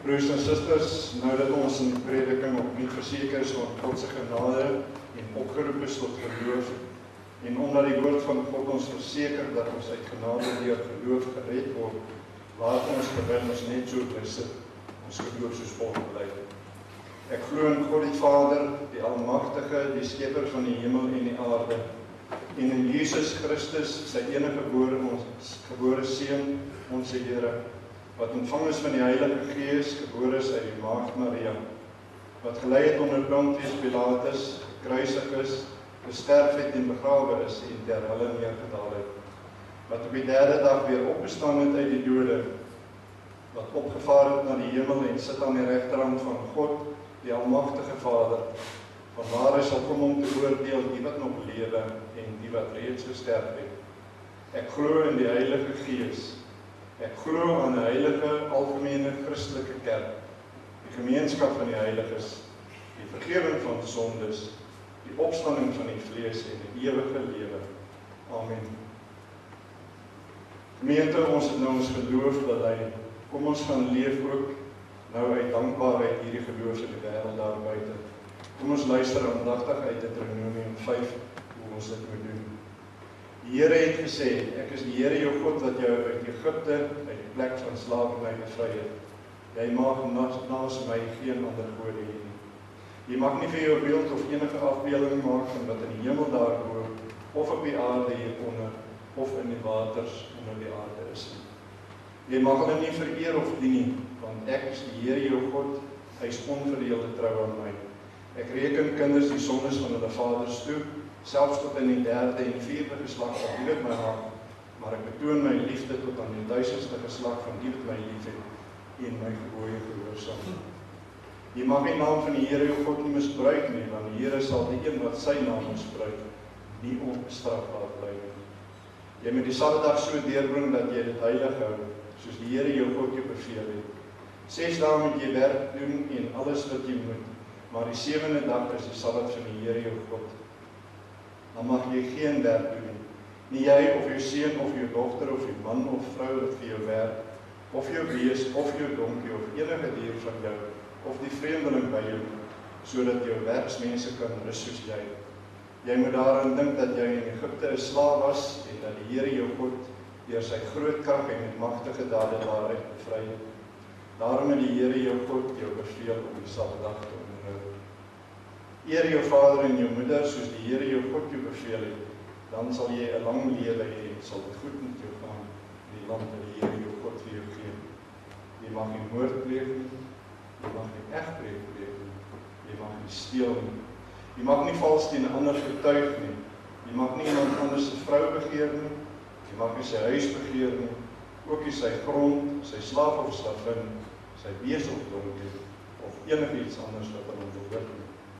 Broers en susters, nou dat ons in die prediking opnuut verseker is van God se genade en opgeroep is tot geloof, en omdat die woord van God ons verseker dat ons uit genade deur geloof gered word, laat ons terwyl ons net so bly sit, ons geloof soos volg bely. Ek glo in God die Vader, die Almagtige, die Skepper van die hemel en die aarde, en in Jesus Christus, sy enige gebore Seun, ons Here, wat ontvang is van die Heilige Gees, gebore is uit die Maagd Maria, wat gelei het onder Pontius Pilatus, gekruisig is, gesterf het en begrawe is en ter helle neergedaal het, wat op die derde dag weer opgestaan het uit die dode, wat opgevaar het na die hemel en sit aan die regterhand van God, die Almagtige Vader, vanwaar hy sal kom om te oordeel die wat nog lewe en die wat reeds gesterf het. Ek glo in die Heilige Gees. Ek glo aan 'n heilige, algemene Christelike kerk, die gemeenskap van die heiliges, die vergifnis van sondes, die opstanding van die vlees en die ewige lewe. Amen. Gemeente, ons het nou ons geloof bely. Kom ons gaan leef ook nou uit dankbaarheid hierdie geloof in die wêreld daar buite. Kom ons luister aandagtig uit Deuteronomium 5 hoe ons dit moet doen. Die Here het gesê, ek is die Here jou God wat jou uit Egipte, uit die plek van slawerny bevry het. Jy mag naas my geen ander gode hê nie. Jy mag nie vir jou beeld of enige afbeelding maak van wat in die hemel daarbo, of op die aarde hieronder, of in die waters onder die aarde is nie. Jy mag hulle nie vereer of dien nie, want ek is die Here jou God, hy is onverdeelde trou aan my. Ek reken kinders die sondes van hulle vaders toe, selfs tot in die derde en vierde geslag van die wat my haat, maar ek betoon my liefde tot aan die 1000ste geslag van die wat my lief het en my gebooie gehoorsaam. Jy mag die naam van die Here jou God nie misbruik nie, want die Here sal die een wat sy naam misbruik, nie ongestraf laat bly nie. Jy moet die Saterdag so deurbring dat jy dit heilig hou, soos die Here jou God jou beveel het. 6 dae moet jy werk doen en alles wat jy moet, maar die 7de dag is die Sabbat van die Here jou God. Dan mag jy geen werk doen nie. Nie jy of jou seun of jou dogter of jou man of vrou wat vir jou werk, of jou bees of jou donkie of enige dier van jou, of die vreemdeling by jou, sodat jou werksmense kan rus soos jy. Jy moet daaraan dink dat jy in Egipte 'n slaaf was en dat die Here jou God deur sy groot krag en met magtige dade daaruit bevry het. Daarom het die Here jou God jou beveel om die Sabbatdag te onderhou. Eer jou vader en jou moeder soos die Here jou God jou beveel het, dan sal jy 'n lang lewe hê en sal dit goed met jou gaan in die land wat die Here jou God vir jou gee. Jy mag nie moord pleeg nie, jy mag nie egbreek pleeg nie, jy mag nie steel nie, jy mag nie vals teen 'n ander getuig nie, jy mag nie iemand anders se vrou begeer nie, jy mag nie sy huis begeer nie, ook nie sy grond, sy slaaf of slavin, sy bees of donkie, of enigiets anders wat aan hom behoort nie.